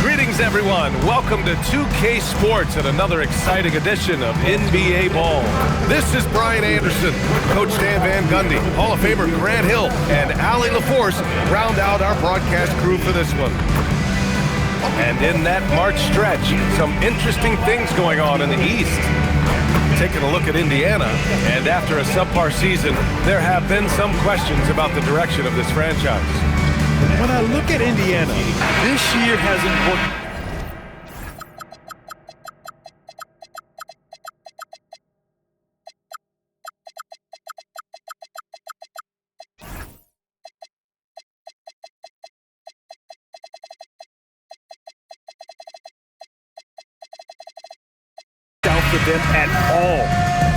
Greetings, everyone. Welcome to 2K Sports and another exciting edition of NBA Ball. This is Brian Anderson, Coach Dan Van Gundy, Hall of Famer Grant Hill, and Allie LaForce round out our broadcast crew for this one. And in that March stretch, some interesting things going on in the East. Taking a look at Indiana, and after a subpar season, there have been some questions about the direction of this franchise. When I look at Indiana, this year hasn't worked. For them at all.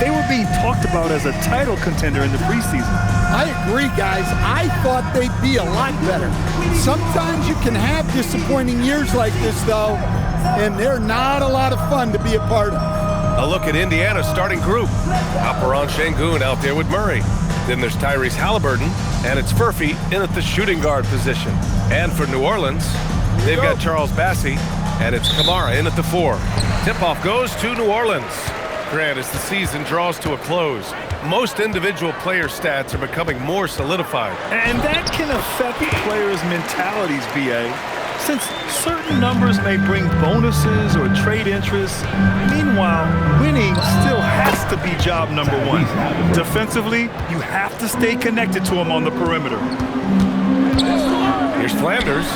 They were being talked about as a title contender in the preseason. I agree, guys. I thought they'd be a lot better. Sometimes you can have disappointing years like this, though, and they're not a lot of fun to be a part of. A look at Indiana's starting group. Alperen Sengun out there with Murray. Then there's Tyrese Halliburton, and it's Furphy in at the shooting guard position. And for New Orleans, they've got Charles Bassey, and it's Kamara in at the 4. Tip-off goes to New Orleans. Grant, as the season draws to a close, most individual player stats are becoming more solidified. And that can affect players' mentalities, B.A., since certain numbers may bring bonuses or trade interest. Meanwhile, winning still has to be job number one. Defensively, you have to stay connected to him on the perimeter. Here's Flanders.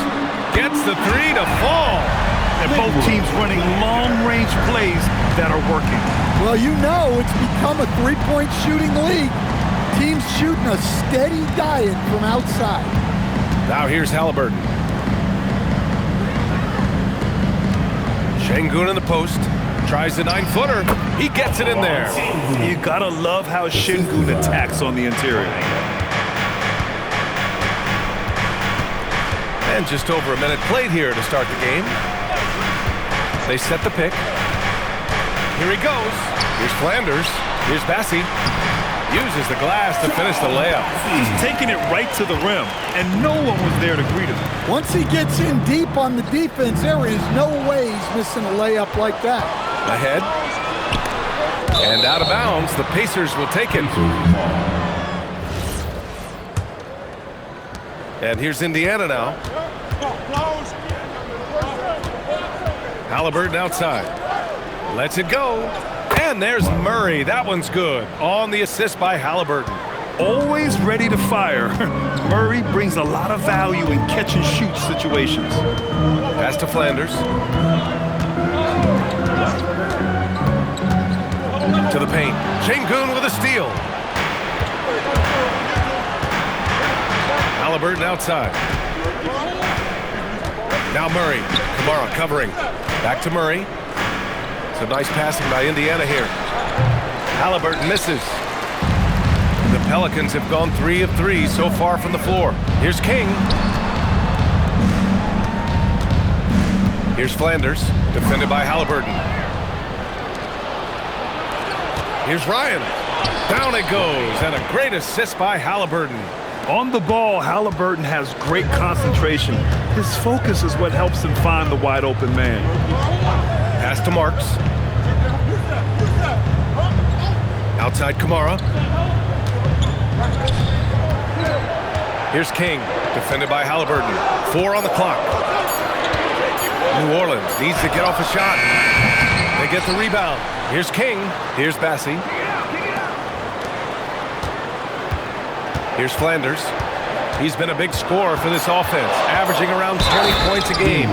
Gets the 3 to fall. And both teams running long-range plays that are working. Well, you know it's become a three-point shooting league. Teams shooting a steady diet from outside. Now here's Halliburton. Sengun in the post. Tries the 9-footer. He gets it in there. You gotta love how Sengun attacks on the interior. And just over a minute played here to start the game. They set the pick. Here he goes. Here's Flanders. Here's Bassey. Uses the glass to finish the layup. He's taking it right to the rim, and no one was there to greet him. Once he gets in deep on the defense, there is no way he's missing a layup like that. Ahead. And out of bounds. The Pacers will take it. And here's Indiana now. Halliburton outside. Lets it go. And there's Murray. That one's good. On the assist by Halliburton. Always ready to fire. Murray brings a lot of value in catch-and-shoot situations. Pass to Flanders. To the paint. Sengun with a steal. Halliburton outside. Now Murray. Kamara covering. Back to Murray. Some nice passing by Indiana here. Halliburton misses. The Pelicans have gone 3 of 3 so far from the floor. Here's King. Here's Flanders, defended by Halliburton. Here's Ryan. Down it goes, and a great assist by Halliburton. On the ball, Halliburton has great concentration. His focus is what helps him find the wide open man. Pass to Marks. Outside Kamara. Here's King, defended by Halliburton. 4 on the clock. New Orleans needs to get off a shot. They get the rebound. Here's King. Here's Bassey. Here's Flanders. He's been a big scorer for this offense, averaging around 20 points a game.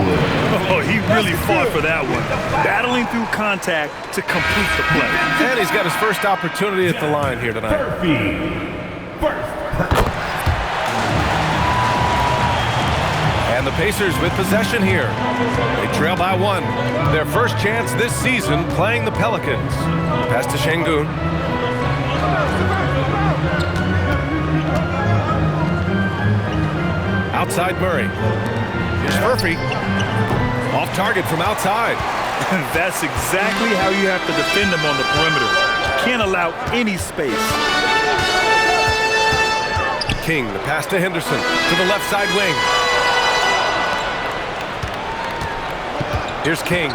Oh, he really fought for that one. Battling through contact to complete the play. And he's got his first opportunity at the line here tonight. And the Pacers with possession here. They trail by 1. Their first chance this season playing the Pelicans. Pass to Sengun. Outside Murray. Here's Furphy. Off target from outside. That's exactly how you have to defend him on the perimeter. Can't allow any space. King, the pass to Henderson to the left side wing. Here's King.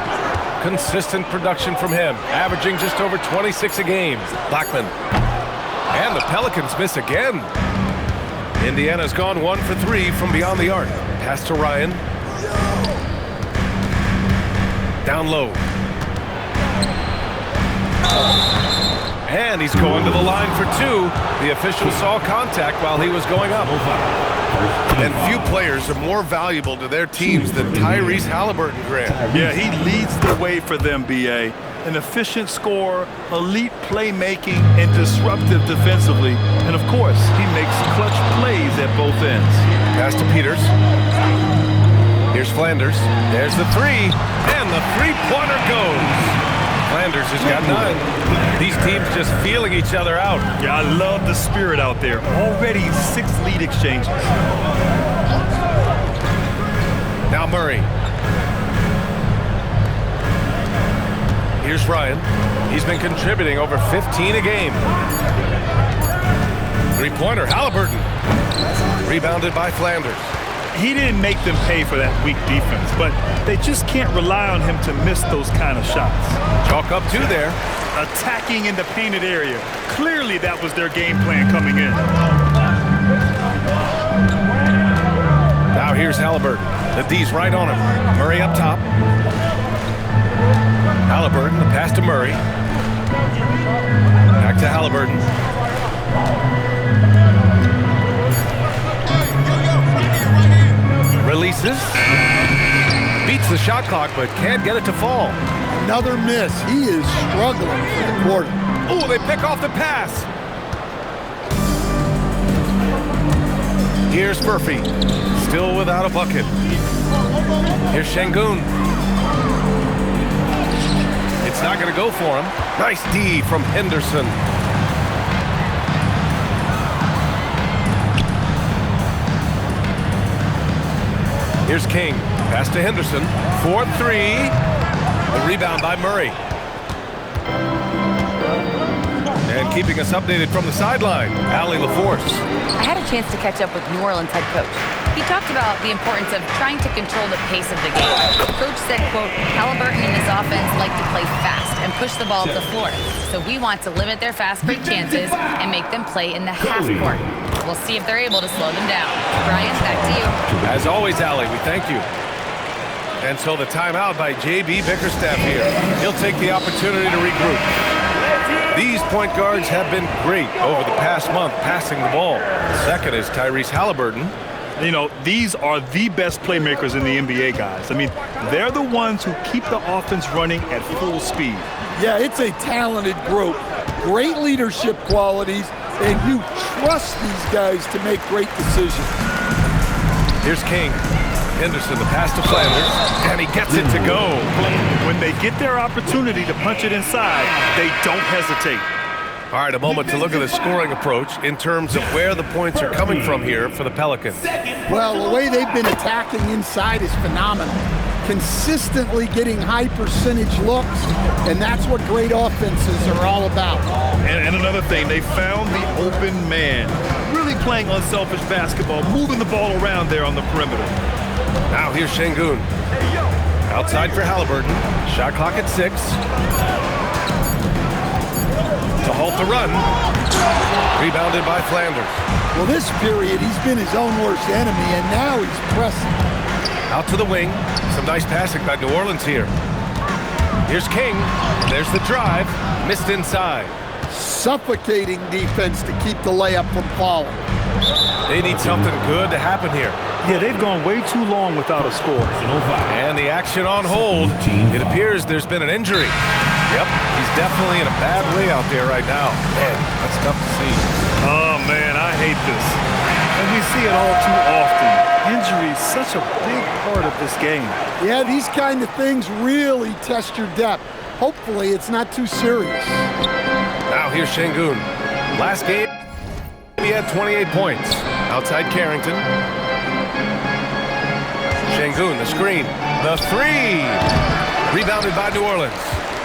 Consistent production from him, averaging just over 26 a game. Blackman. And the Pelicans miss again. Indiana's gone 1 for 3 from beyond the arc. Pass to Ryan. Down low. And he's going to the line for 2. The official saw contact while he was going up. And few players are more valuable to their teams than Tyrese Halliburton, Grant. Yeah, he leads the way for them, B.A. An efficient scorer, elite playmaking, and disruptive defensively. And, of course, he makes clutch plays at both ends. Pass to Peters. Here's Flanders. There's the 3. And the three-pointer goes. Flanders has got 9. These teams just feeling each other out. Yeah, I love the spirit out there. Already 6 lead exchanges. Now Murray. Here's Ryan. He's been contributing over 15 a game. Three-pointer, Halliburton. Rebounded by Flanders. He didn't make them pay for that weak defense, but they just can't rely on him to miss those kind of shots. Chalk up 2 there. Attacking in the painted area. Clearly that was their game plan coming in. Now here's Halliburton. The D's right on him. Murray up top. Halliburton, the pass to Murray. Back to Halliburton. Releases. Beats the shot clock, but can't get it to fall. Another miss. He is struggling for the quarter. Oh, they pick off the pass. Here's Murphy. Still without a bucket. Here's Şengün. It's not going to go for him. Nice D from Henderson. Here's King. Pass to Henderson. 4-3. The rebound by Murray. And keeping us updated from the sideline, Allie LaForce. I had a chance to catch up with New Orleans head coach. He talked about the importance of trying to control the pace of the game. Coach said, quote, Halliburton and his offense like to play fast and push the ball up the floor. So we want to limit their fast break chances and make them play in the half court. We'll see if they're able to slow them down. Brian, back to you. As always, Allie, we thank you. And so the timeout by J.B. Bickerstaff here. He'll take the opportunity to regroup. These point guards have been great over the past month passing the ball. Second is Tyrese Halliburton. You know, these are the best playmakers in the NBA, guys. I mean, they're the ones who keep the offense running at full speed. Yeah, it's a talented group. Great leadership qualities, and you trust these guys to make great decisions. Here's King. Henderson, the pass to Flanders, and he gets it to go. When they get their opportunity to punch it inside, they don't hesitate. All right, a moment to look at the scoring approach in terms of where the points are coming from here for the Pelicans. Well, the way they've been attacking inside is phenomenal. Consistently getting high percentage looks, and that's what great offenses are all about. And another thing, they found the open man. Really playing unselfish basketball, moving the ball around there on the perimeter. Now here's Şengün. Outside for Halliburton. Shot clock at 6. To halt the run. Rebounded by Flanders. Well, this period, he's been his own worst enemy, and now he's pressing. Out to the wing. Some nice passing by New Orleans here. Here's King. There's the drive. Missed inside. Suffocating defense to keep the layup from falling. They need something good to happen here. Yeah, they've gone way too long without a score. And the action on hold. It appears there's been an injury. Yep, he's definitely in a bad way out there right now. Man, that's tough to see. Oh, man, I hate this. And we see it all too often. Injury is such a big part of this game. Yeah, these kind of things really test your depth. Hopefully, it's not too serious. Now here's Şengün. Last game, he had 28 points. Outside Carrington. Şengün, the screen. The 3! Rebounded by New Orleans.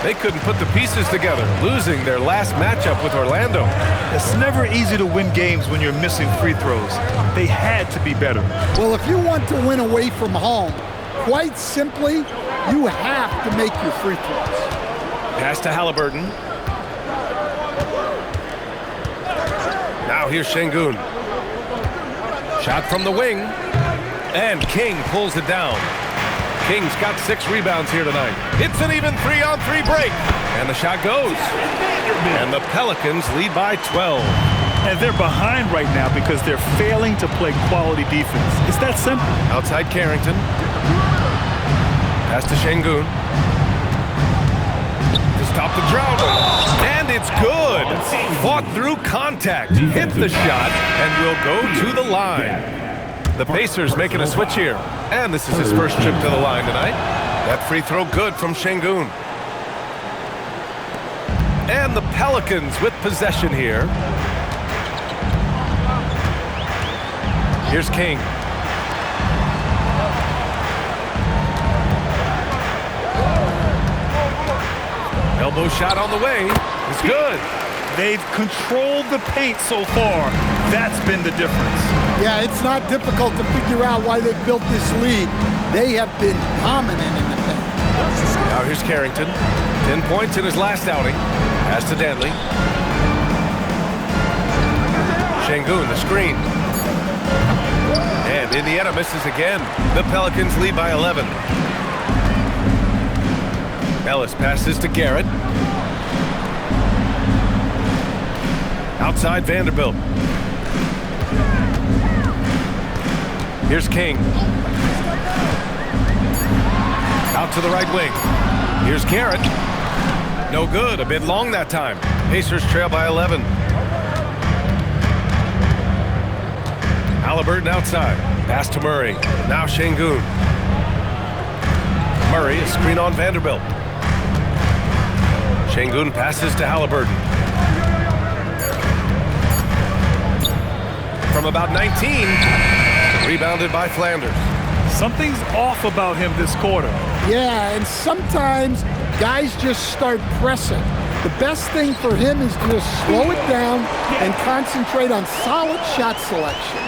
They couldn't put the pieces together, losing their last matchup with Orlando. It's never easy to win games when you're missing free throws. They had to be better. Well, if you want to win away from home, quite simply, you have to make your free throws. Pass to Halliburton. Now here's Şengün. Shot from the wing. And King pulls it down. King's got 6 rebounds here tonight. It's an even 3-on-3 break. And the shot goes. And the Pelicans lead by 12. And they're behind right now because they're failing to play quality defense. It's that simple. Outside Carrington. Pass to Şengün. To stop the drought. And it's good. Fought through contact. Hit the shot and will go to the line. The Pacers making a switch here. And this is his first trip to the line tonight. That free throw good from Şengün. And the Pelicans with possession here. Here's King. Elbow shot on the way. It's good. They've controlled the paint so far. That's been the difference. Yeah, it's not difficult to figure out why they built this lead. They have been dominant in the paint. Now here's Carrington. 10 points in his last outing. Pass to Danley. Şengün, the screen. And Indiana misses again. The Pelicans lead by 11. Ellis passes to Garrett. Outside Vanderbilt. Here's King. Out to the right wing. Here's Garrett. No good. A bit long that time. Pacers trail by 11. Halliburton outside. Pass to Murray. Now Şengün. Murray, a screen on Vanderbilt. Şengün passes to Halliburton. From about 19. Rebounded by Flanders. Something's off about him this quarter. Yeah, and sometimes guys just start pressing. The best thing for him is to just slow it down and concentrate on solid shot selection.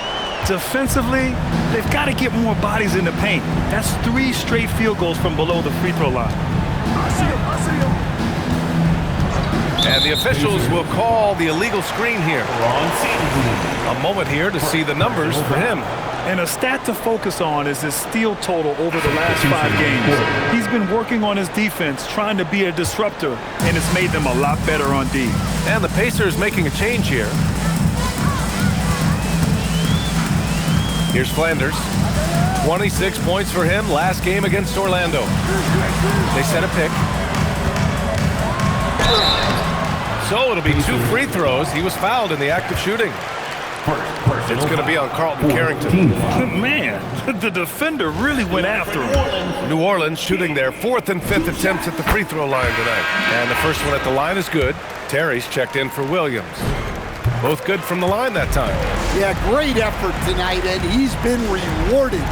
Defensively, they've got to get more bodies in the paint. That's 3 straight field goals from below the free throw line. And the officials will call the illegal screen here. A moment here to see the numbers for him. And a stat to focus on is his steal total over the last 5 games. He's been working on his defense, trying to be a disruptor, and it's made them a lot better on D. And the Pacers making a change here. Here's Flanders. 26 points for him last game against Orlando. They set a pick. So it'll be 2 free throws. He was fouled in the act of shooting. It's going to be on Carlton Carrington. Man, the defender really went after him. New Orleans shooting their 4th and 5th attempts at the free throw line tonight. And the first one at the line is good. Terry's checked in for Williams. Both good from the line that time. Yeah, great effort tonight, and he's been rewarded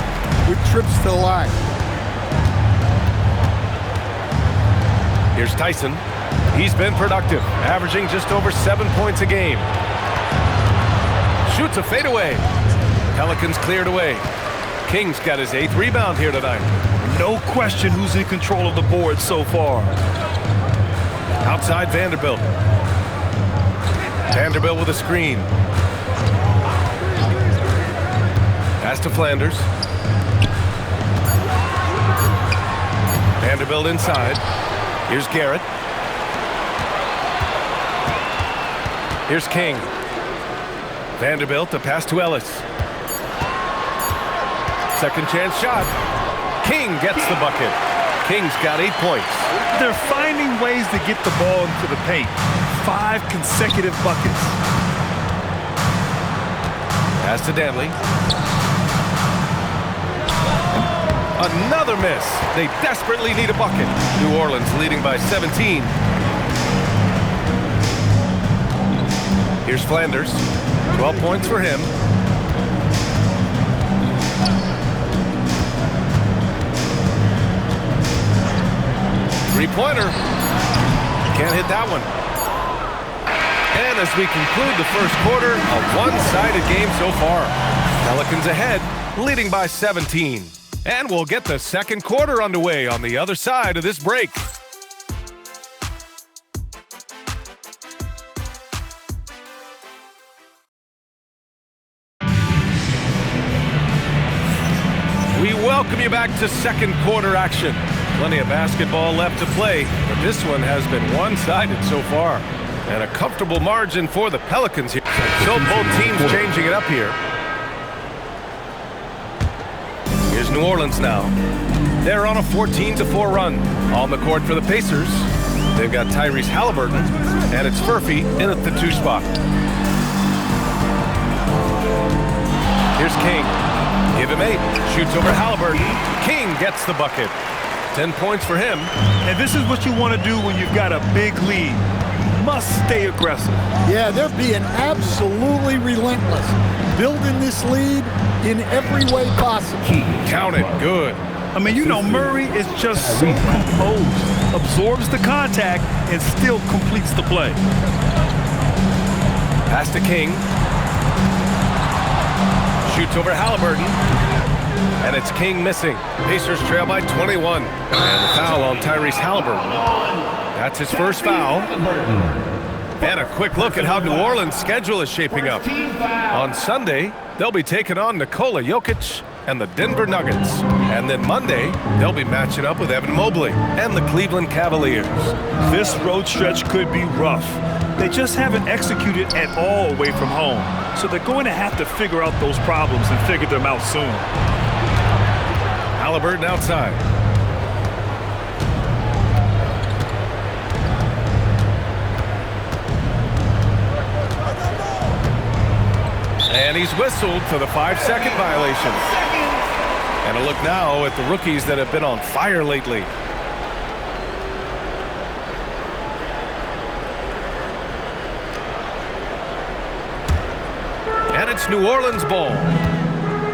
with trips to the line. Here's Tyson. He's been productive, averaging just over 7 points a game. Shoots a fadeaway. Pelicans cleared away. King's got his 8th rebound here tonight. No question who's in control of the board so far. Outside Vanderbilt. Vanderbilt with a screen. Pass to Flanders. Vanderbilt inside. Here's Garrett. Here's King. Vanderbilt, a pass to Ellis. Second chance shot. King gets the bucket. King's got 8 points. They're finding ways to get the ball into the paint. 5 consecutive buckets. Pass to Danley. Another miss. They desperately need a bucket. New Orleans leading by 17. Here's Flanders. 12 points for him. Three-pointer. Can't hit that one. And as we conclude the first quarter, a one-sided game so far. Pelicans ahead, leading by 17. And we'll get the second quarter underway on the other side of this break. We welcome you back to second quarter action. Plenty of basketball left to play, but this one has been one-sided so far. And a comfortable margin for the Pelicans here. So both teams changing it up here. Here's New Orleans now. They're on a 14-4 run. On the court for the Pacers, they've got Tyrese Halliburton, and it's Furphy in at the 2 spot. Here's King. Give him 8. Shoots over Halliburton. King gets the bucket. 10 points for him. And this is what you want to do when you've got a big lead. You must stay aggressive. Yeah, they're being absolutely relentless. Building this lead in every way possible. Count it. Good. I mean, you know, Murray is just so composed. Absorbs the contact and still completes the play. Pass to King. Shoots over Halliburton. And it's King missing. Pacers trail by 21. And the foul on Tyrese Halliburton. That's his first foul. And a quick look at how New Orleans' schedule is shaping up. On Sunday, they'll be taking on Nikola Jokic and the Denver Nuggets. And then Monday, they'll be matching up with Evan Mobley and the Cleveland Cavaliers. This road stretch could be rough. They just haven't executed at all away from home. So they're going to have to figure out those problems and figure them out soon. Halliburton outside. And he's whistled for the 5-second violation. And a look now at the rookies that have been on fire lately. And it's New Orleans ball.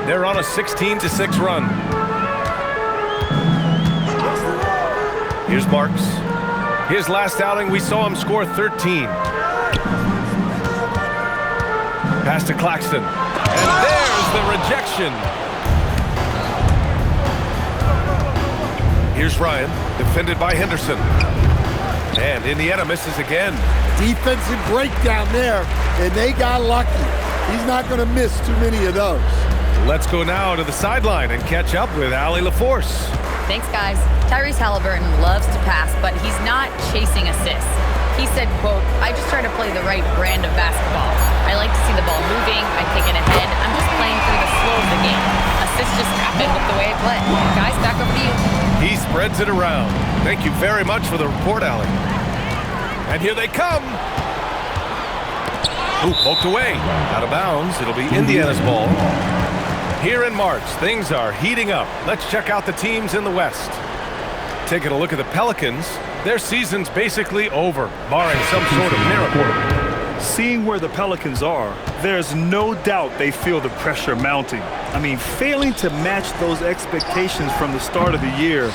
They're on a 16-6 run. Here's Marks. His last outing, we saw him score 13. Pass to Claxton. And there's the rejection. Here's Ryan, defended by Henderson. And Indiana misses again. Defensive breakdown there, and they got lucky. He's not going to miss too many of those. Let's go now to the sideline and catch up with Allie LaForce. Thanks, guys. Tyrese Halliburton loves to pass, but he's not chasing assists. He said, quote, "I just try to play the right brand of basketball. I like to see the ball moving. I take it ahead. I'm just playing through the flow of the game. Assists just happen with the way I play." Guys, back over to you. He spreads it around. Thank you very much for the report, Allie. And here they come. Ooh, poked away. Out of bounds. It'll be Indiana's ball. Here in March, things are heating up. Let's check out the teams in the West. Taking a look at the Pelicans, their season's basically over, barring some sort of miracle. Seeing where the Pelicans are, there's no doubt they feel the pressure mounting. I mean, failing to match those expectations from the start of the year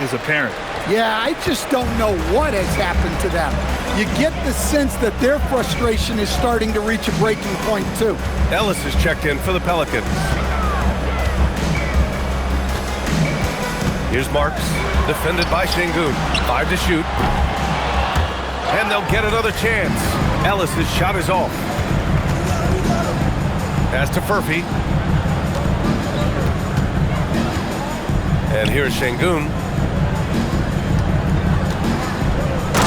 is apparent. Yeah, I just don't know what has happened to them. You get the sense that their frustration is starting to reach a breaking point, too. Ellis is checked in for the Pelicans. Here's Marks, defended by Şengün. 5 to shoot. And they'll get another chance. Ellis' shot is off. Pass to Furphy. And here's Şengün.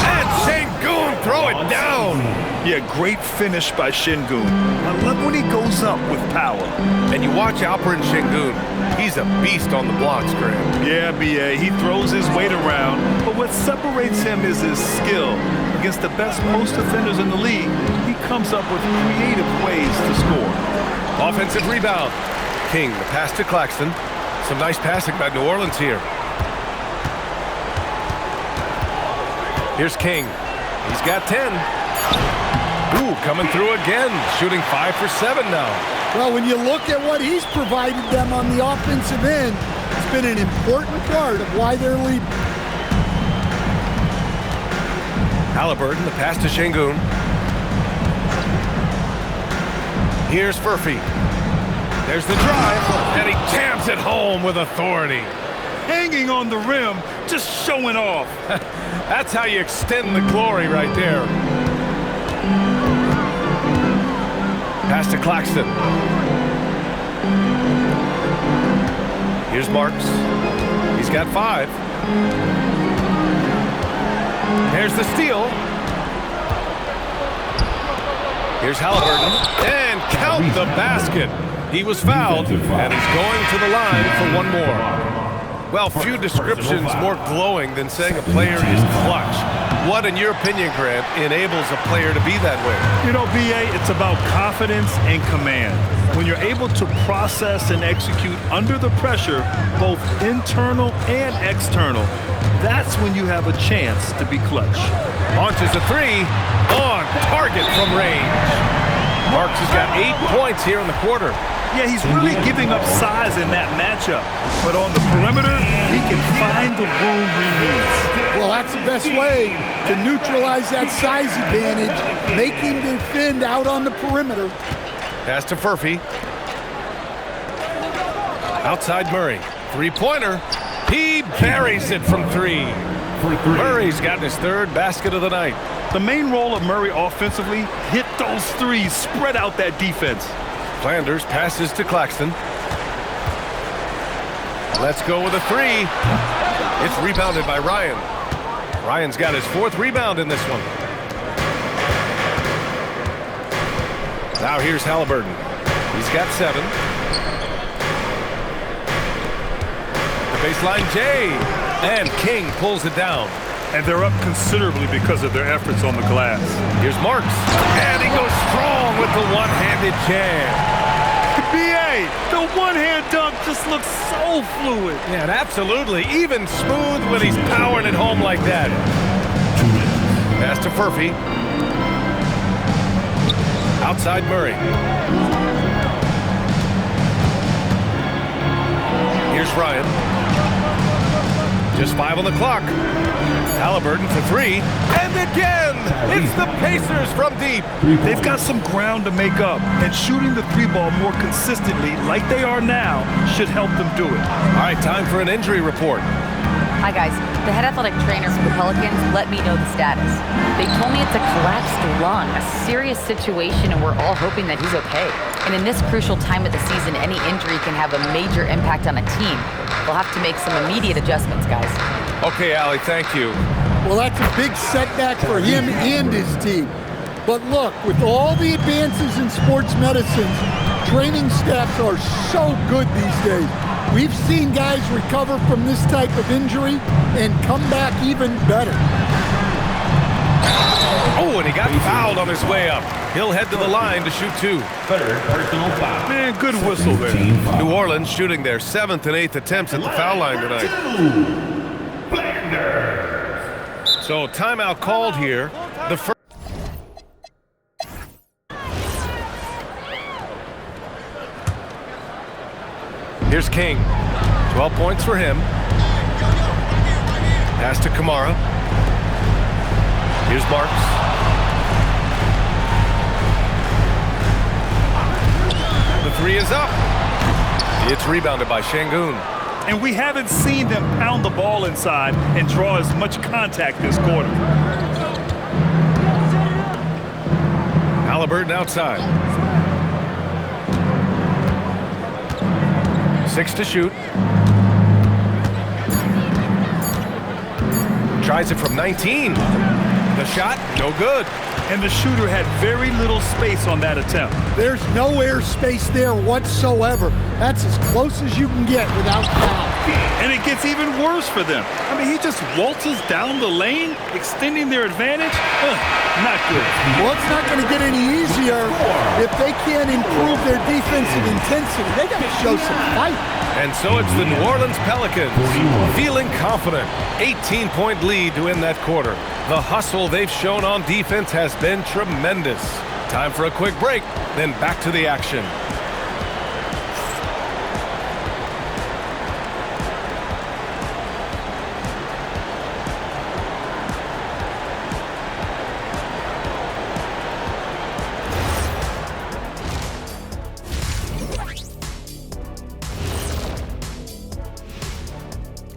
And Şengün, throw it down. Yeah, great finish by Şengün. I love when he goes up with power. And you watch Alperen Şengün. He's a beast on the blocks, Graham. Yeah, B.A., he throws his weight around, but what separates him is his skill. Against the best post defenders in the league, he comes up with creative ways to score. Offensive rebound. King, the pass to Claxton. Some nice passing by New Orleans here. Here's King. He's got 10. Ooh, coming through again. Shooting 5 for 7 now. Well, when you look at what he's provided them on the offensive end, it's been an important part of why they're leading. Halliburton, the pass to Şengün. Here's Furphy. There's the drive, and he jams it home with authority. Hanging on the rim, just showing off. That's how you extend the glory right there. Pass to Claxton. Here's Marks. He's got 5. There's the steal. Here's Halliburton. And count the basket. He was fouled, and he's going to the line for one more. Well, few descriptions more glowing than saying a player is clutch. What, in your opinion, Grant, enables a player to be that way? You know, B.A., it's about confidence and command. When you're able to process and execute under the pressure, both internal and external, that's when you have a chance to be clutch. Launches a 3 on target from range. Marks has got 8 points here in the quarter. Yeah, he's really giving up size in that matchup. But on the perimeter, he can find the room he needs. Well, that's the best way to neutralize that size advantage, make him defend out on the perimeter. Pass to Furphy. Outside Murray. 3-pointer. He buries it from 3. Murray's gotten his 3rd basket of the night. The main role of Murray offensively, hit those threes, spread out that defense. Flanders passes to Claxton. Let's go with a 3. It's rebounded by Ryan. Ryan's got his 4th rebound in this one. Now here's Halliburton. He's got 7. The baseline J. And King pulls it down. And they're up considerably because of their efforts on the glass. Here's Marks. And he goes strong with the one-handed jam. B.A., the one-hand dunk just looks so fluid. Yeah, and absolutely. Even smooth when he's powering it home like that. Pass to Furphy. Outside Murray. Here's Ryan. Just 5 on the clock. Halliburton for 3. And again, it's the Pacers from deep. They've got some ground to make up, and shooting the 3-ball more consistently, like they are now, should help them do it. All right, time for an injury report. Hi, guys. The head athletic trainer for the Pelicans let me know the status. They told me it's a collapsed lung, a serious situation, and we're all hoping that he's okay. And in this crucial time of the season, any injury can have a major impact on a team. We'll have to make some immediate adjustments, guys. Okay, Allie, thank you. Well, that's a big setback for him and his team. But look, with all the advances in sports medicine, training staffs are so good these days. We've seen guys recover from this type of injury and come back even better. Oh, and he got fouled on his way up. He'll head to the line to shoot 2. 3rd personal foul. Man, good whistle there. New Orleans shooting their 7th and 8th attempts at the foul line tonight. So timeout called here. The first. Here's King. 12 points for him. Pass to Kamara. Here's Marks. The 3 is up. It's rebounded by Şengün. And we haven't seen them pound the ball inside and draw as much contact this quarter. Halliburton outside. 6 to shoot. Tries it from 19. The shot, no good. And the shooter had very little space on that attempt. There's no air space there whatsoever. That's as close as you can get without foul. And it gets even worse for them. I mean, he just waltzes down the lane, extending their advantage. Not good. Well, it's not going to get any easier if they can't improve their defensive intensity. They got to show some fight. And so it's the New Orleans Pelicans feeling confident. 18-point lead to win that quarter. The hustle they've shown on defense has been tremendous. Time for a quick break, then back to the action.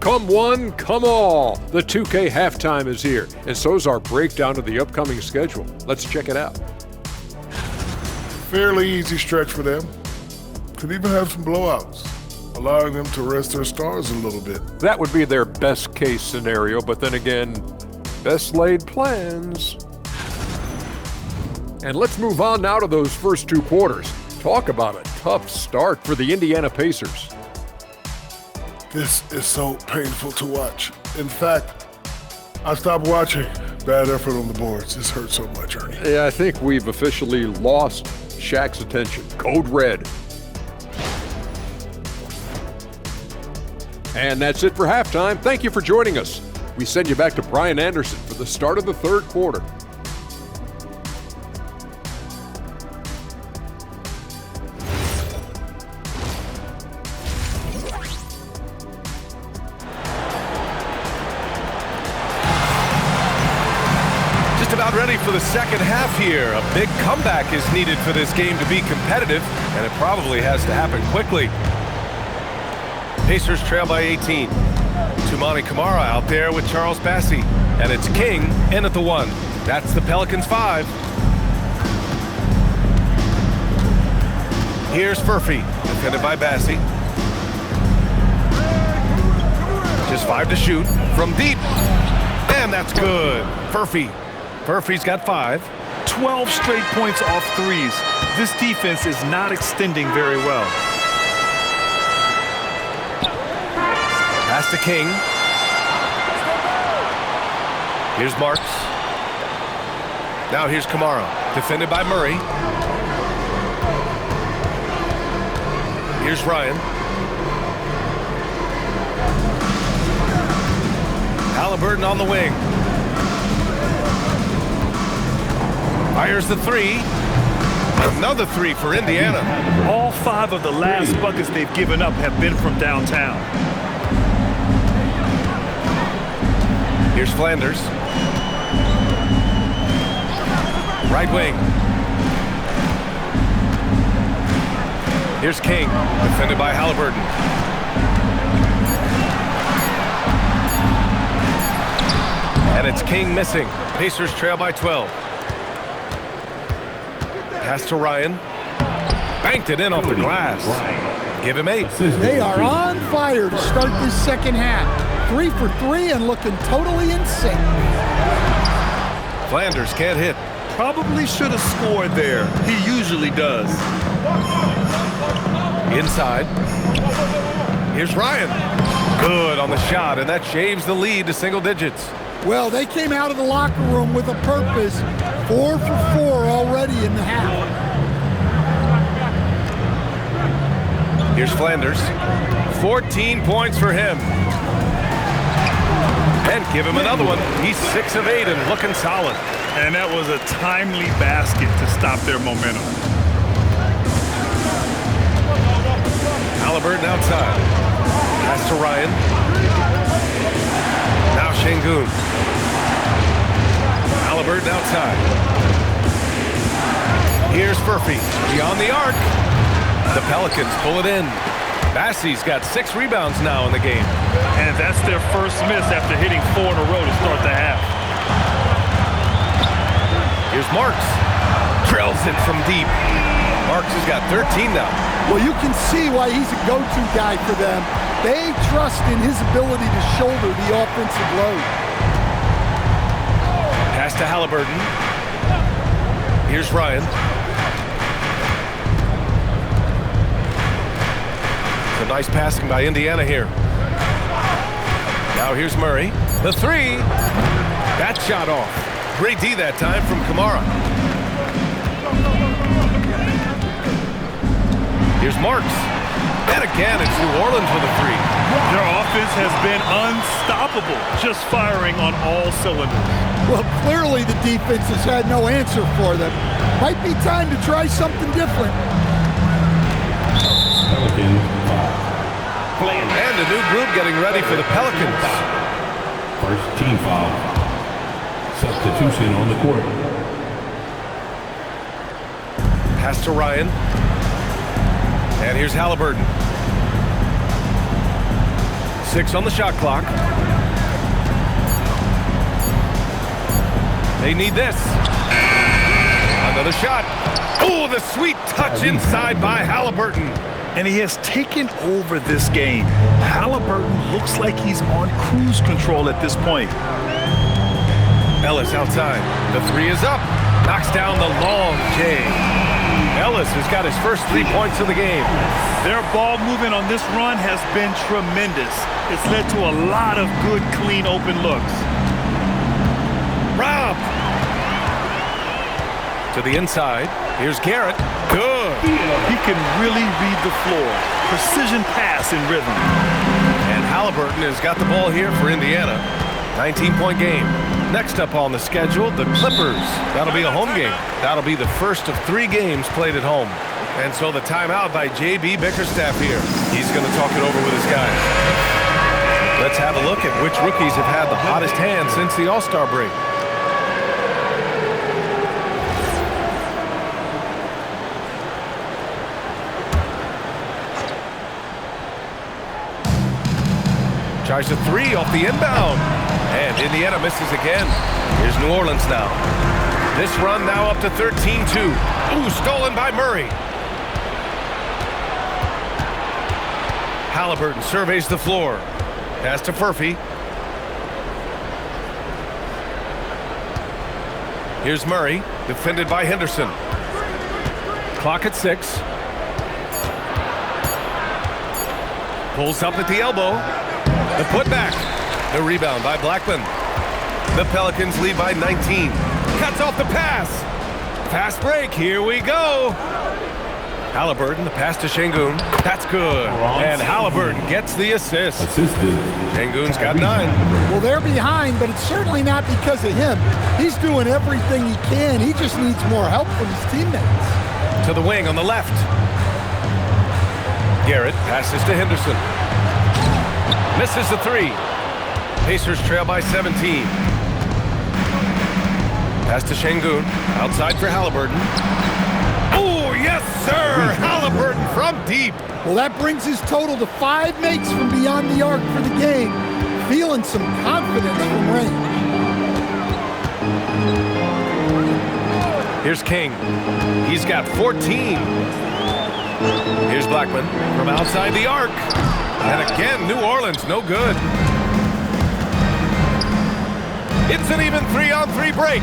Come one, come all. The 2K halftime is here, and so's our breakdown of the upcoming schedule. Let's check it out. Fairly easy stretch for them. Could even have some blowouts, allowing them to rest their stars a little bit. That would be their best case scenario, but then again, best laid plans. And let's move on now to those first two quarters. Talk about a tough start for the Indiana Pacers. This is so painful to watch. In fact, I stopped watching. Bad effort on the boards. This hurts so much, Ernie. Yeah, I think we've officially lost Shaq's attention. Code red. And that's it for halftime. Thank you for joining us. We send you back to Brian Anderson for the start of the third quarter. About ready for the second half here. A big comeback is needed for this game to be competitive, and it probably has to happen quickly. Pacers trail by 18. Toumani Camara out there with Charles Bassey, and it's King in at the 1. That's the Pelicans 5. Here's Furphy, defended by Bassey. Just 5 to shoot from deep, and that's good. Furphy's got 5. 12 straight points off threes. This defense is not extending very well. Pass to King. Here's Marks. Now here's Camara, defended by Murray. Here's Ryan. Halliburton on the wing. Fires the 3. Another 3 for Indiana. All 5 of the last buckets they've given up have been from downtown. Here's Flanders. Right wing. Here's King, defended by Halliburton. And it's King missing. Pacers trail by 12. Pass to Ryan. Banked it in off the glass. Give him 8. They are on fire to start this second half. 3 for 3 and looking totally in sync. Flanders can't hit. Probably should have scored there. He usually does. Inside. Here's Ryan. Good on the shot, and that shaves the lead to single digits. Well, they came out of the locker room with a purpose. 4 for 4 already in the half. Here's Flanders. 14 points for him. And give him another one. He's 6 of 8 and looking solid. And that was a timely basket to stop their momentum. Halliburton outside. Pass to Ryan. Now Şengün. Halliburton outside. Here's Furphy beyond the arc. The Pelicans pull it in. Bassey's got 6 rebounds now in the game. And that's their first miss after hitting 4 in a row to start the half. Here's Marks. Drills it from deep. Marks has got 13 now. Well, you can see why he's a go-to guy for them. They trust in his ability to shoulder the offensive load. Pass to Halliburton. Here's Ryan. It's a nice passing by Indiana here. Now here's Murray. The 3. That shot off. Great D that time from Camara. Here's Marks. And again, it's New Orleans with a 3. Their offense has been unstoppable, just firing on all cylinders. Well, clearly the defense has had no answer for them. Might be time to try something different. And a new group getting ready for the Pelicans. First team foul. Substitution on the court. Pass to Ryan. And here's Halliburton. 6 on the shot clock. They need this. Another shot. Oh, the sweet touch inside by Halliburton. And he has taken over this game. Halliburton looks like he's on cruise control at this point. Ellis outside. The three is up. Knocks down the long J. Ellis has got his first 3 points of the game. Their ball movement on this run has been tremendous. It's led to a lot of good, clean, open looks. Rob. To the inside. Here's Garrett. Good. He can really read the floor. Precision pass in rhythm. And Halliburton has got the ball here for Indiana. 19-point game. Next up on the schedule, the Clippers. That'll be a home game. That'll be the first of 3 games played at home. And so the timeout by J.B. Bickerstaff here. He's going to talk it over with his guys. Let's have a look at which rookies have had the hottest hand since the All-Star break. Tries a 3 off the inbound. And Indiana misses again. Here's New Orleans now. This run now up to 13-2. Ooh, stolen by Murray. Halliburton surveys the floor. Pass to Furphy. Here's Murray, defended by Henderson. Clock at 6. Pulls up at the elbow. The putback. The rebound by Blackman. The Pelicans lead by 19. Cuts off the pass. Fast break. Here we go. Halliburton, the pass to Şengün. That's good. And Halliburton gets the assist. Şengün's got 9. Well, they're behind, but it's certainly not because of him. He's doing everything he can. He just needs more help from his teammates. To the wing on the left. Garrett passes to Henderson. Misses the 3. Pacers trail by 17. Pass to Şengün. Outside for Halliburton. Oh, yes, sir! Halliburton from deep. Well, that brings his total to 5 makes from beyond the arc for the game. Feeling some confidence from range. Here's King. He's got 14. Here's Blackman from outside the arc. And again, New Orleans, no good. It's an even 3-on-3 break.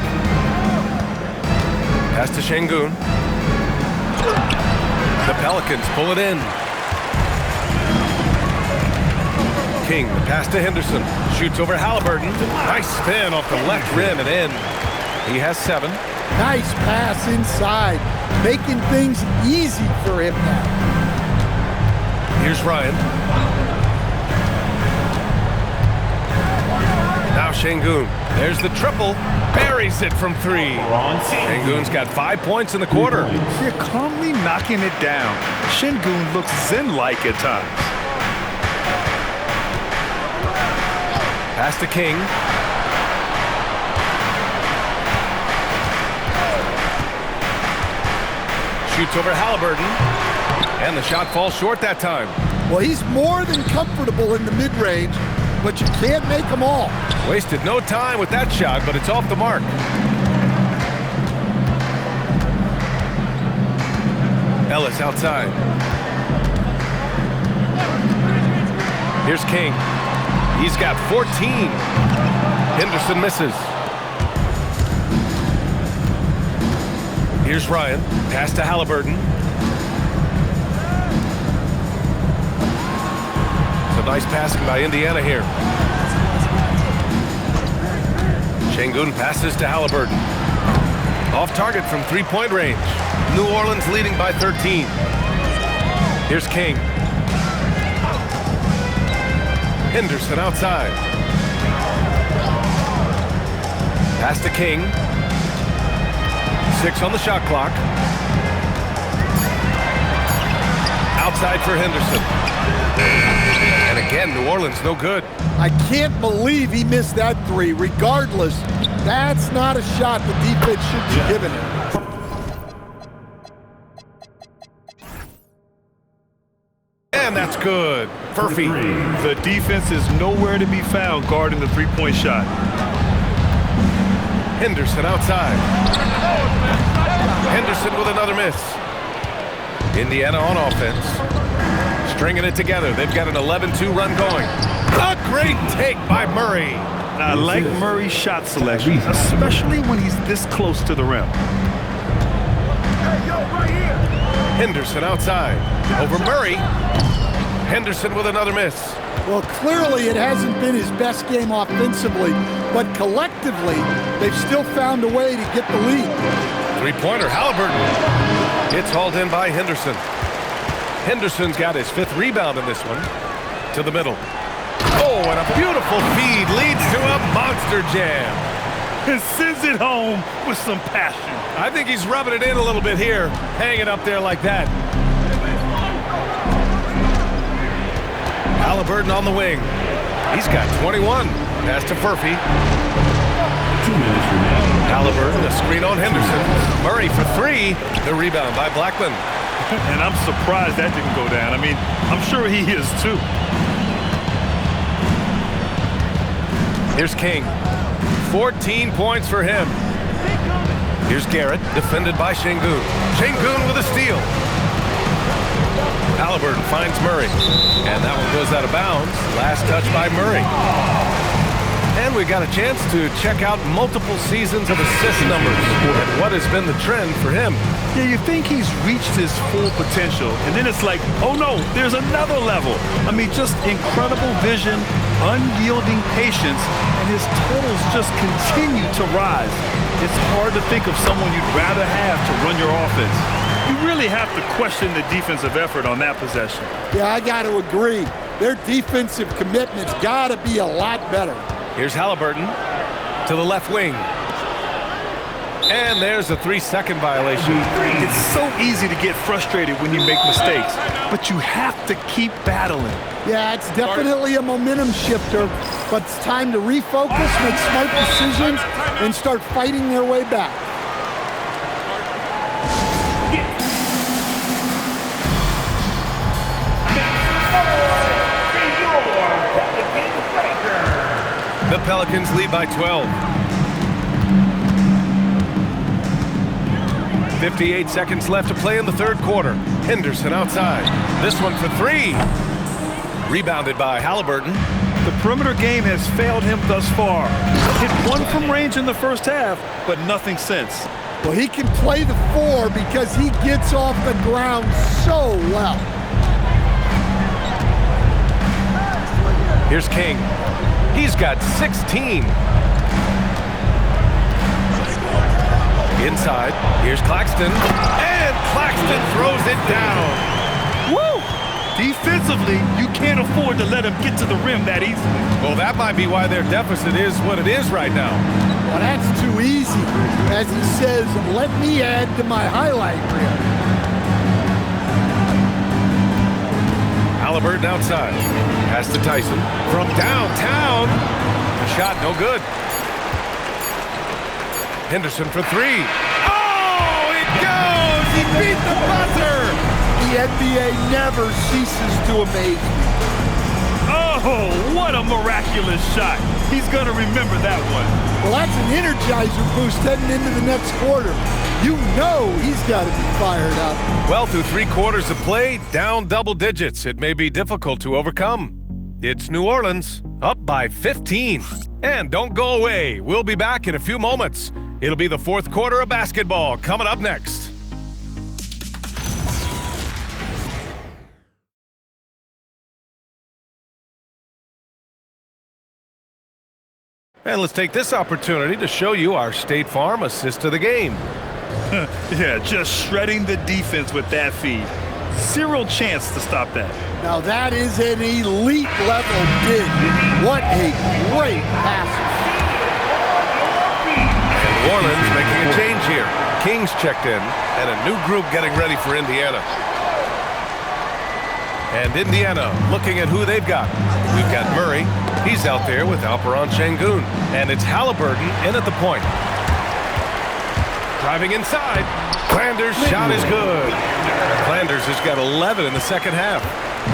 Pass to Şengün. The Pelicans pull it in. King, the pass to Henderson. Shoots over Halliburton. Nice spin off the left rim and in. He has 7. Nice pass inside, making things easy for him now. Here's Ryan. Now Şengün. There's the triple. Buries it from 3. Şengün's got 5 points in the quarter. They're calmly knocking it down. Şengün looks zen-like at times. Pass to King. Shoots over Halliburton. And the shot falls short that time. Well, he's more than comfortable in the mid-range, but you can't make them all. Wasted no time with that shot, but it's off the mark. Ellis outside. Here's King. He's got 14. Henderson misses. Here's Ryan. Pass to Halliburton. Some nice passing by Indiana here. Şengün passes to Halliburton. Off target from 3-point range. New Orleans leading by 13. Here's King. Henderson outside. Pass to King. 6 on the shot clock. Outside for Henderson. And again, New Orleans no good. I can't believe he missed that 3. Regardless, that's not a shot the defense should be giving him. And that's good. Furphy. The defense is nowhere to be found guarding the three-point shot. Henderson outside. Henderson with another miss. Indiana on offense. Stringing it together. They've got an 11-2 run going. A great take by Murray. I like Murray's shot selection, especially when he's this close to the rim. Henderson outside. Over Murray. Henderson with another miss. Well, clearly it hasn't been his best game offensively, but collectively, they've still found a way to get the lead. Three-pointer, Halliburton. It's hauled in by Henderson. Henderson's got his 5th rebound in this one. To the middle. Oh, and a beautiful feed leads to a monster jam. And sends it home with some passion. I think he's rubbing it in a little bit here, hanging up there like that. Halliburton on the wing. He's got 21. Pass to Furphy. 2 minutes remaining. Halliburton, a screen on Henderson. Murray for 3. The rebound by Blackman. And I'm surprised that didn't go down. I mean, I'm sure he is too. Here's King. 14 points for him. Here's Garrett, defended by Şengün. Şengün with a steal. Halliburton finds Murray. And that one goes out of bounds. Last touch by Murray. And we got a chance to check out multiple seasons of assist numbers and what has been the trend for him. Yeah, you think he's reached his full potential, and then it's like, oh no, there's another level. I mean, just incredible vision, unyielding patience, and his totals just continue to rise. It's hard to think of someone you'd rather have to run your offense. You really have to question the defensive effort on that possession. Yeah, I got to agree. Their defensive commitment's got to be a lot better. Here's Halliburton to the left wing. And there's a 3-second violation. It's so easy to get frustrated when you make mistakes, but you have to keep battling. Yeah, it's definitely a momentum shifter, but it's time to refocus, make smart decisions, and start fighting their way back. The Pelicans lead by 12. 58 seconds left to play in the third quarter. Henderson outside. This one for 3. Rebounded by Halliburton. The perimeter game has failed him thus far. Hit 1 from range in the first half, but nothing since. Well, he can play the 4 because he gets off the ground so well. Here's King. He's got 16. Inside, here's Claxton. And Claxton throws it down. Woo! Defensively, you can't afford to let him get to the rim that easily. Well, that might be why their deficit is what it is right now. Well, that's too easy. As he says, let me add to my highlight reel. Halliburton outside. Pass to Tyson. From downtown. The shot no good. Henderson for 3. Oh, it goes! He beat the buzzer! The NBA never ceases to amaze me. Oh, what a miraculous shot. He's going to remember that one. Well, that's an energizer boost heading into the next quarter. You know he's got to be fired up. Well, through 3 quarters of play, down double digits. It may be difficult to overcome. It's New Orleans, up by 15. And don't go away. We'll be back in a few moments. It'll be the fourth quarter of basketball coming up next. And let's take this opportunity to show you our State Farm assist to the game. Yeah, just shredding the defense with that feed. Zero chance to stop that. Now that is an elite level dig. What a great pass. New Orleans making a change here. Kings checked in, and a new group getting ready for Indiana. And Indiana looking at who they've got. We've got Murray. He's out there with Alperen Şengün. And it's Halliburton in at the point. Driving inside. Flanders' shot is good. Flanders has got 11 in the second half.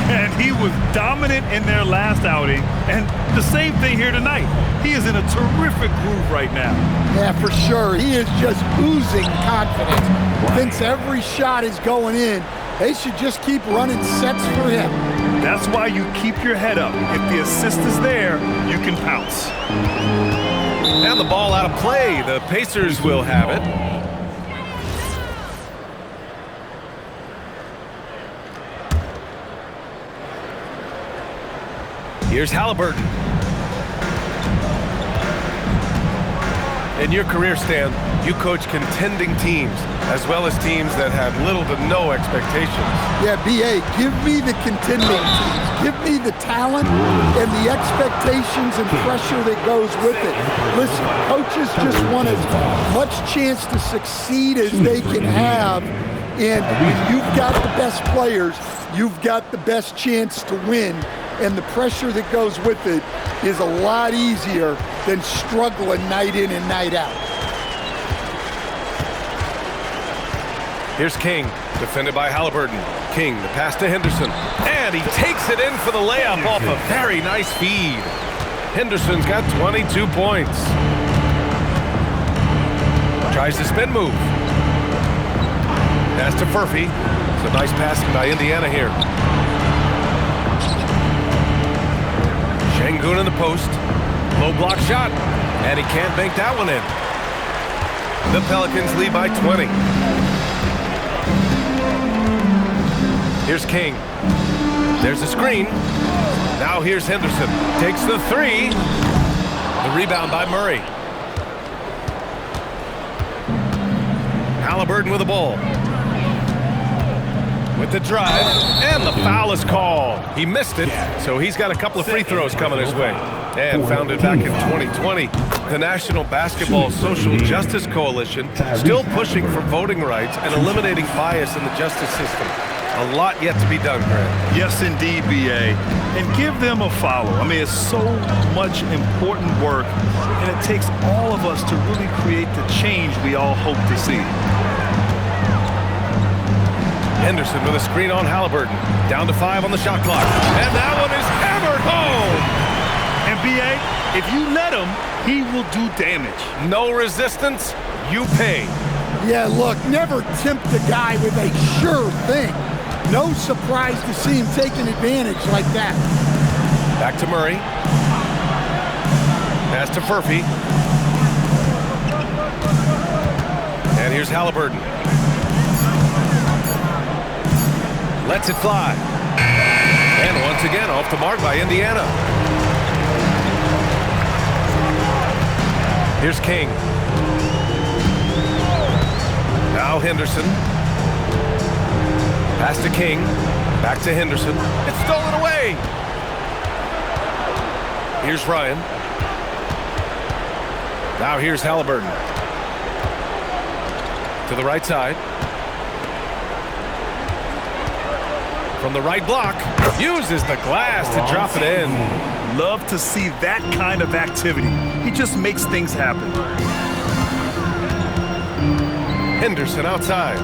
And he was dominant in their last outing. And the same thing here tonight. He is in a terrific groove right now. Yeah, for sure. He is just oozing confidence. Thinks every shot is going in. They should just keep running sets for him. That's why you keep your head up. If the assist is there, you can pounce. And the ball out of play. The Pacers will have it. Here's Halliburton. In your career, Stan, you coach contending teams as well as teams that have little to no expectations. Yeah, B.A., give me the contending teams. Give me the talent and the expectations and pressure that goes with it. Listen, coaches just want as much chance to succeed as they can have. And when you've got the best players, you've got the best chance to win. And the pressure that goes with it is a lot easier than struggling night in and night out. Here's King, defended by Halliburton. King, the pass to Henderson. And he takes it in for the layup off a very nice feed. Henderson's got 22 points. Tries the spin move. Pass to Furphy. It's a nice passing by Indiana here. Şengün in the post. Low block shot. And he can't bank that one in. The Pelicans lead by 20. Here's King. There's a screen. Now here's Henderson. Takes the three. The rebound by Murray. Halliburton with the ball. With the drive, and the foul is called. He missed it, so he's got a couple of free throws coming his way. And founded back in 2020, the National Basketball Social Justice Coalition still pushing for voting rights and eliminating bias in the justice system. A lot yet to be done, Grant. Yes, indeed, B.A. And give them a follow. I mean, it's so much important work, and it takes all of us to really create the change we all hope to see. Henderson with a screen on Halliburton. Down to 5 on the shot clock. And that one is hammered home. And B.A., if you let him, he will do damage. No resistance, you pay. Yeah, look, never tempt a guy with a sure thing. No surprise to see him taking advantage like that. Back to Murray. Pass to Furphy. And here's Halliburton. Lets it fly. And once again, off the mark by Indiana. Here's King. Now Henderson. Pass to King. Back to Henderson. It's stolen away. Here's Ryan. Now here's Halliburton. To the right side. From the right block, uses the glass to drop it in. Love to see that kind of activity. He just makes things happen. Henderson outside.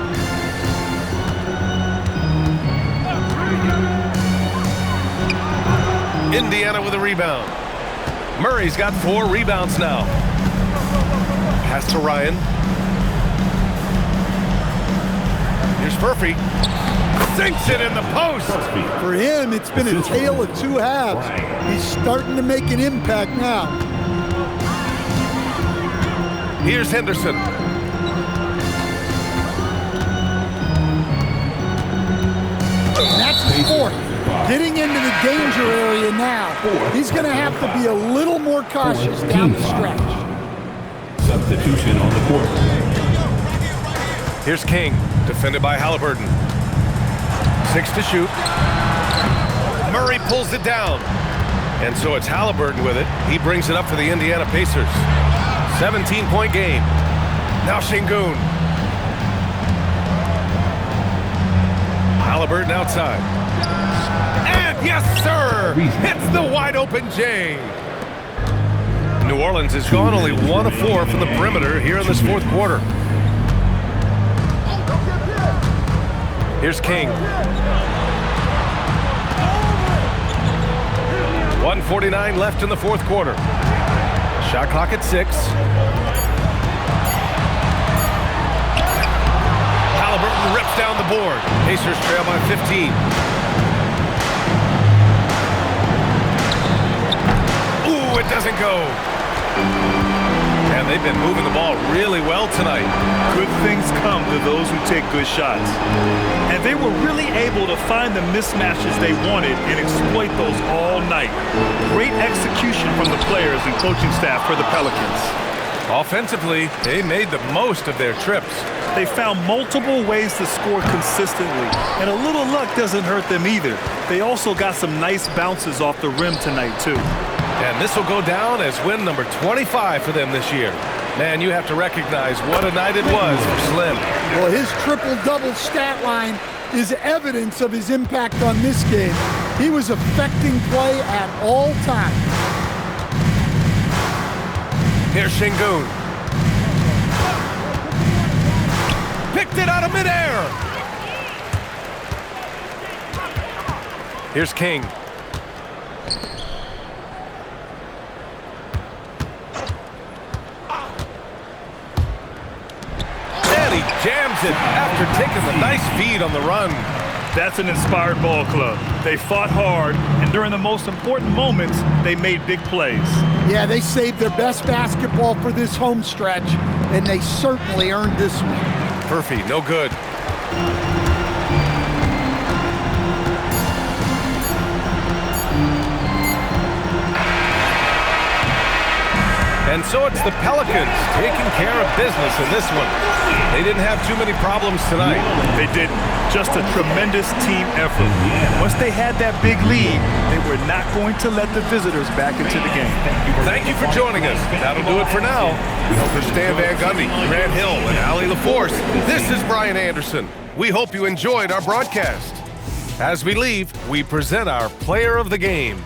Indiana with a rebound. Murray's got 4 rebounds now. Pass to Ryan. Here's Furphy. Sinks it in the post. For him, it's been a tale of two halves. He's starting to make an impact now. Here's Henderson. And that's his 4th. Getting into the danger area now. He's going to have to be a little more cautious down the stretch. Substitution on the court. Here's King, defended by Halliburton. 6 to shoot. Murray pulls it down. And so it's Halliburton with it. He brings it up for the Indiana Pacers. 17-point game. Now Şengün. Halliburton outside. And yes, sir! Hits the wide open J. New Orleans has gone only 1 of 4 from the perimeter here in this 4th quarter. Here's King. 1:49 left in the fourth quarter. Shot clock at 6. Halliburton rips down the board. Pacers trail by 15. Ooh, it doesn't go. And they've been moving the ball really well tonight. Good things come to those who take good shots. And they were really able to find the mismatches they wanted and exploit those all night. Great execution from the players and coaching staff for the Pelicans. Offensively, they made the most of their trips. They found multiple ways to score consistently, and a little luck doesn't hurt them either. They also got some nice bounces off the rim tonight, too. And this will go down as win number 25 for them this year. Man, you have to recognize what a night it was for Slim. Well, his triple-double stat line is evidence of his impact on this game. He was affecting play at all times. Here's Şengün. Picked it out of midair. Here's King. And he jams it after taking the nice feed on the run. That's an inspired ball club. They fought hard, and during the most important moments, they made big plays. Yeah, they saved their best basketball for this home stretch, and they certainly earned this one. Murphy, no good. And so it's the Pelicans taking care of business in this one. They didn't have too many problems tonight. They didn't. Just a tremendous team effort. Once they had that big lead, they were not going to let the visitors back into the game. Thank you for joining us. That'll do it for now. For Stan Van Gundy, Grant Hill, and Allie LaForce, this is Brian Anderson. We hope you enjoyed our broadcast. As we leave, we present our player of the game.